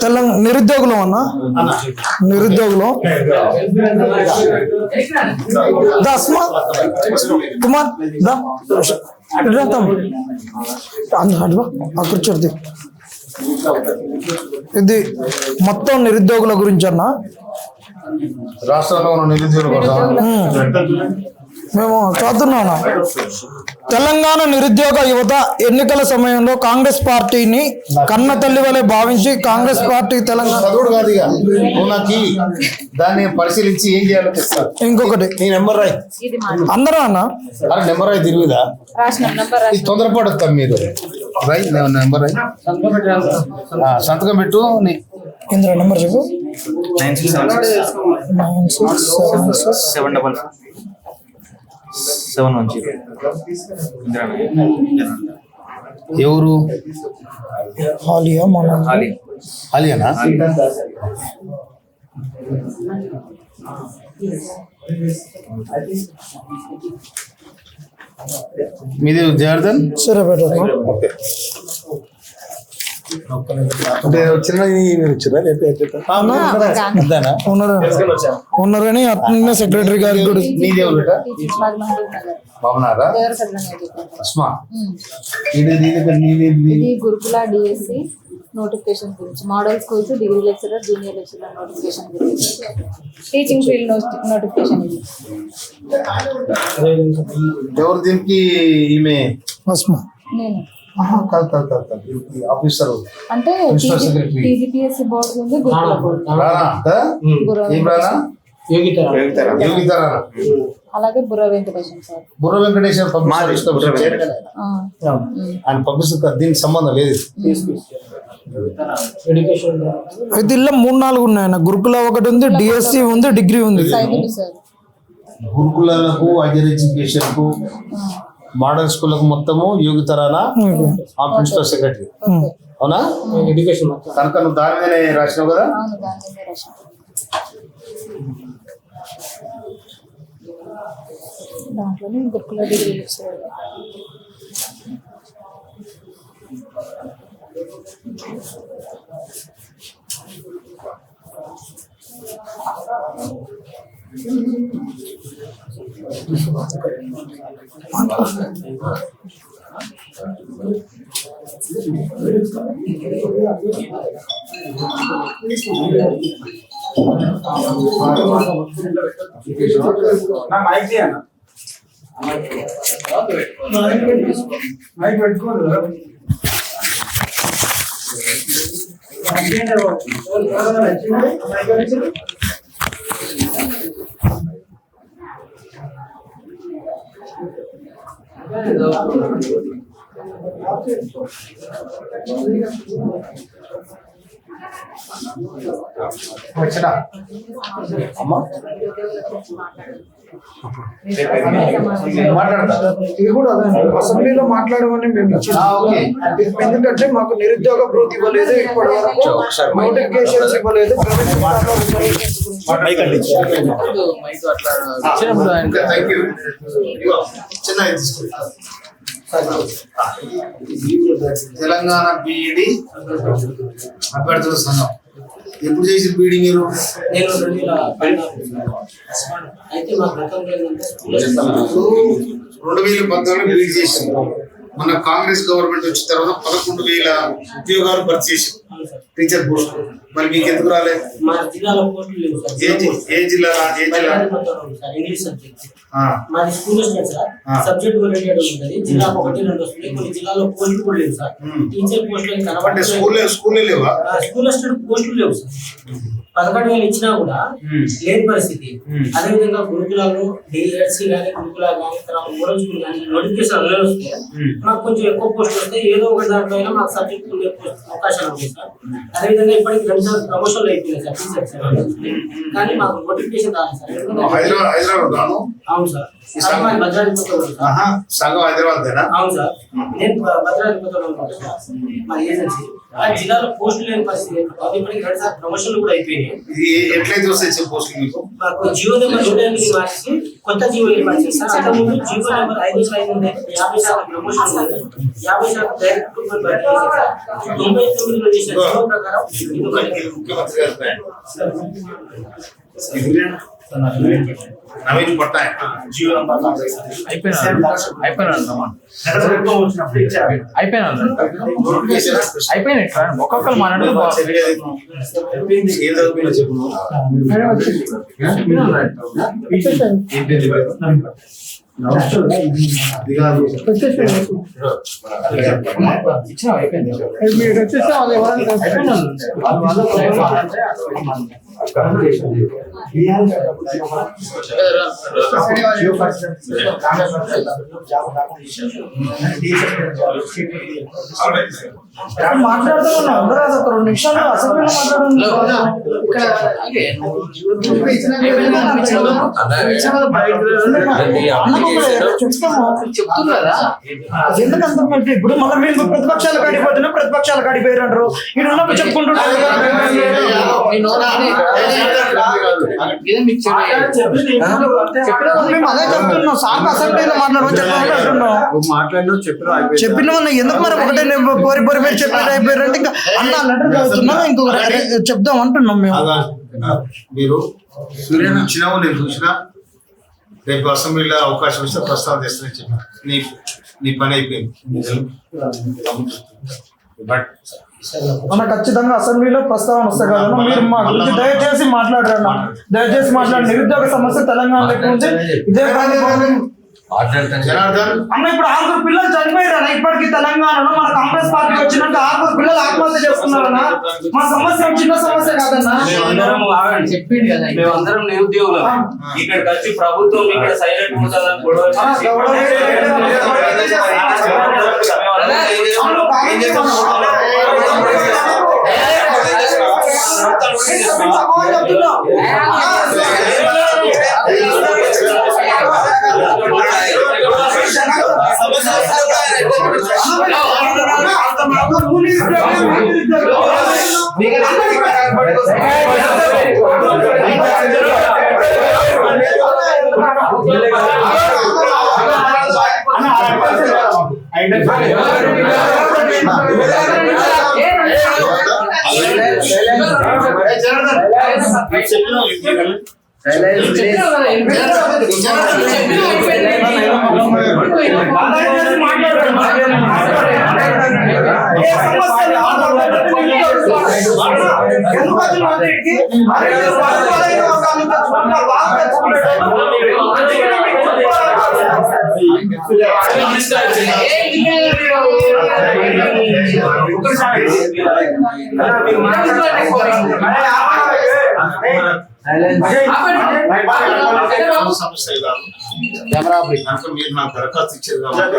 తెలంగాణ నిరుద్యోగులు అన్న నిరుద్యోగులు దస్మా కుమార్ కూర్చోది. ఇది మొత్తం నిరుద్యోగుల గురించి అన్న. రాష్ట్రంలో ఉన్న నిరుద్యోగులు మేము చదువుతున్నాం. తెలంగాణ నిరుద్యోగ యువత ఎన్నికల సమయంలో కాంగ్రెస్ పార్టీని కన్న తల్లి వలె భావించి కాంగ్రెస్ పార్టీ తెలంగాణ దాన్ని పరిశీలించి ఏం చేయాలో తెస్తారు. ఇంకొకటి నీ నెంబర్ రాయి అందరూ అన్న నెంబర్ రాయి తిరుగుదా తొందరపాటు వస్తాం మీరు రాయి నెంబర్ రాయి సంతకం పెట్టు. ఇంద్ర నెంబర్ చెప్పు. 96767710. ఎవరు ఆలియానా? మీది జనార్దన్ సూర్యాపేట. ఓకే. అంటే చిన్న ఉన్నారని అట్లనే సెక్రటరీ గారి కూడా. బాగున్నారా? అస్మా గురుకుల డిఎస్సి నోటిఫికేషన్ గురించి, model schools, degree lecturer, junior lecturer notification గురించి, టీచింగ్ ఫీల్డ్ నోటిఫికేషన్. ఇది ఎవరు దీనికి? ఈమె అస్మా. నేను ఆఫీసర్ అంటే టీజీపీఎస్సీ బోర్డు ఉంది, గురుకుల బోర్డు, అలాగే బుర్ర వెంకటేశ్వర సార్. బుర్ర వెంకటేశ్వర ఆయన పంపిస్తుంది. దీనికి సంబంధం లేదు. అయితే ఇలా 3-4 ఉన్నాయన్న. గురుకుల ఒకటి ఉంది, డిఎస్సి ఉంది, డిగ్రీ ఉంది. గురుకులకు, హైయర్ ఎడ్యుకేషన్ కు, మోడల్ స్కూళ్ళకు మొత్తము యోగితరాల ప్రిన్సిపల్ సెక్రటరీ. అవునా? కనుక నువ్వు దాని మీద రాసినావు కదా. దాంట్లోనే గురుకుల డిగ్రీ లెక్చరర్. వచ్చినా అమ్మా ఇది కూడా అసెంబ్లీలో మాట్లాడమని మేము ఇచ్చాము. ఎందుకంటే మాకు నిరుద్యోగ భృతి ఇవ్వలేదు, ఇప్పటి వరకు నోటిఫికేషన్స్ ఇవ్వలేదు. తెలంగాణ బీఈడి అభ్యర్థుల సంఘం ఎప్పుడు చేసి బీఈడి మీరు? నేను 2014 బీఈడి చేసింది. మన కాంగ్రెస్ గవర్నమెంట్ వచ్చిన తర్వాత 11,000 ఉద్యోగాలు భర్తీ చేసింది టీచర్ పోస్ట్. మరి మీకు ఎందుకు రాలేదు? మా జిల్లాలో పోస్టులు లేవు సార్. ఏ జిల్లా? ఇంగ్లీష్ సబ్జెక్ట్ మాది స్కూల్ సార్. సబ్జెక్ట్ ఓరియంటెడ్ ఉంటుంది. జిల్లాకు 1-2 వస్తుంది. కొన్ని జిల్లాలో పోస్టులు కూడా లేవు సార్. టీచర్ పోస్టులు కనబడే స్కూల్ లేవా? స్కూల్ అసిస్టెంట్ పోస్టులు లేవు సార్. 11,000 ఇచ్చినా కూడా లేని పరిస్థితి. అదేవిధంగా గురుకులాలు డిఎస్సి కానీ, గురుకుల కానీ, తర్వాత మోడల్ స్కూల్ కానీ నోటిఫికేషన్ అలా వస్తే మాకు కొంచెం ఎక్కువ పోస్టులు వస్తే ఏదో ఒక దాంట్లో మాకు సబ్జెక్ట్ అవకాశాలు ఉంటాయి సార్. అదేవిధంగా ఇప్పటికి 2 సార్ ప్రమోషన్ అయిపోయింది సార్ టీచర్ సార్, కానీ మాకు నోటిఫికేషన్ రాలేదు సార్. ఎందుకంటే హైదరాబాద్ రాను. అవును సార్, భద్రాద్రి సగం హైదరాబాద్ అవును సార్, నేను భద్రాద్రి ఉంటాను సార్. మా ఏజెన్సీ ఆ జిల్లాలో పోస్టులు లేని పరిస్థితి. ఇప్పటికి 2 సార్లు ప్రమోషన్లు కూడా అయిపోయినాయి. ఎట్లయితే వస్తాయి పోస్టులు మీకు? మాకు జియో నెంబర్ 108 మార్చి కొత్త జియో మార్చి సార్. అంతకుముందు జియో నెంబర్ 5 ఉండే 50% ప్రమోషన్ ఉంది, 50% డైరెక్ట్ రిక్రూట్మెంట్ బయట చేశారు సార్. 99లో చేసిన జియో ప్రకారం ఇది ఒకటి. ముఖ్యమంత్రి గారు నవీన్ పట్నాయక్ జియో నెంబర్ అయిపోయినాయి ఒక్కొక్కరు మాట్లాడుతూ మాట్లాడుతూ ఉన్నాం అందరూ. అది ఒక 2 నిమిషాలు అసెంబ్లీలో ఎందుకంటే ఇప్పుడు మళ్ళీ మీరు ప్రతిపక్షాలు కాడిపోతున్నా ప్రతిపక్షాలు కాడిపోయారు అంటారు. ఇక్కడ ఉన్నప్పుడు చెప్పుకుంటున్నారు. మేము అదే చెప్తున్నాం సార్, అసెంబ్లీలో మాట్లాడుతున్నాం చెప్పిన ఎందుకు మరి ఒకటే పోరి పోరి మీరు చెప్పారు అయిపోయారు అంటే ఇంకా అన్న లెటర్ చదువుతున్నాం ఇంకొక చెప్దాం అంటున్నాం మేము. మీరు సూర్యుని ఇచ్చినావు నేను చూసినా, రేపు అసెంబ్లీలో అవకాశం ఇస్తే ప్రస్తావన చేస్తానని చెప్పి నీ పని అయిపోయింది. బట్ మన ఖచ్చితంగా అసెంబ్లీలో ప్రస్తావన వస్తే కదా మీరు మా గురించి దయచేసి మాట్లాడారు. దయచేసి మాట్లాడి నిరుద్యోగ సమస్య తెలంగాణ ఉంది. ఇదే జనార్దన్ అన్న ఇప్పుడు 6 పిల్లలు చనిపోయారన్న. ఇప్పటికీ తెలంగాణలో మన కాంగ్రెస్ పార్టీ వచ్చినాక 6 పిల్లలు ఆత్మహత్య చేస్తున్నారన్న. మా సమస్య చిన్న సమస్య కాదన్నా. చెప్పింది కదా, మేమందరం నిరుద్యోగులం. ఇక్కడికి వచ్చి ప్రభుత్వం ఇక్కడ సైలెంట్ ఉంటుందని గొడవ సమస్య కాదు. మీరు నాకు దరఖాస్తు ఇచ్చేది కాబట్టి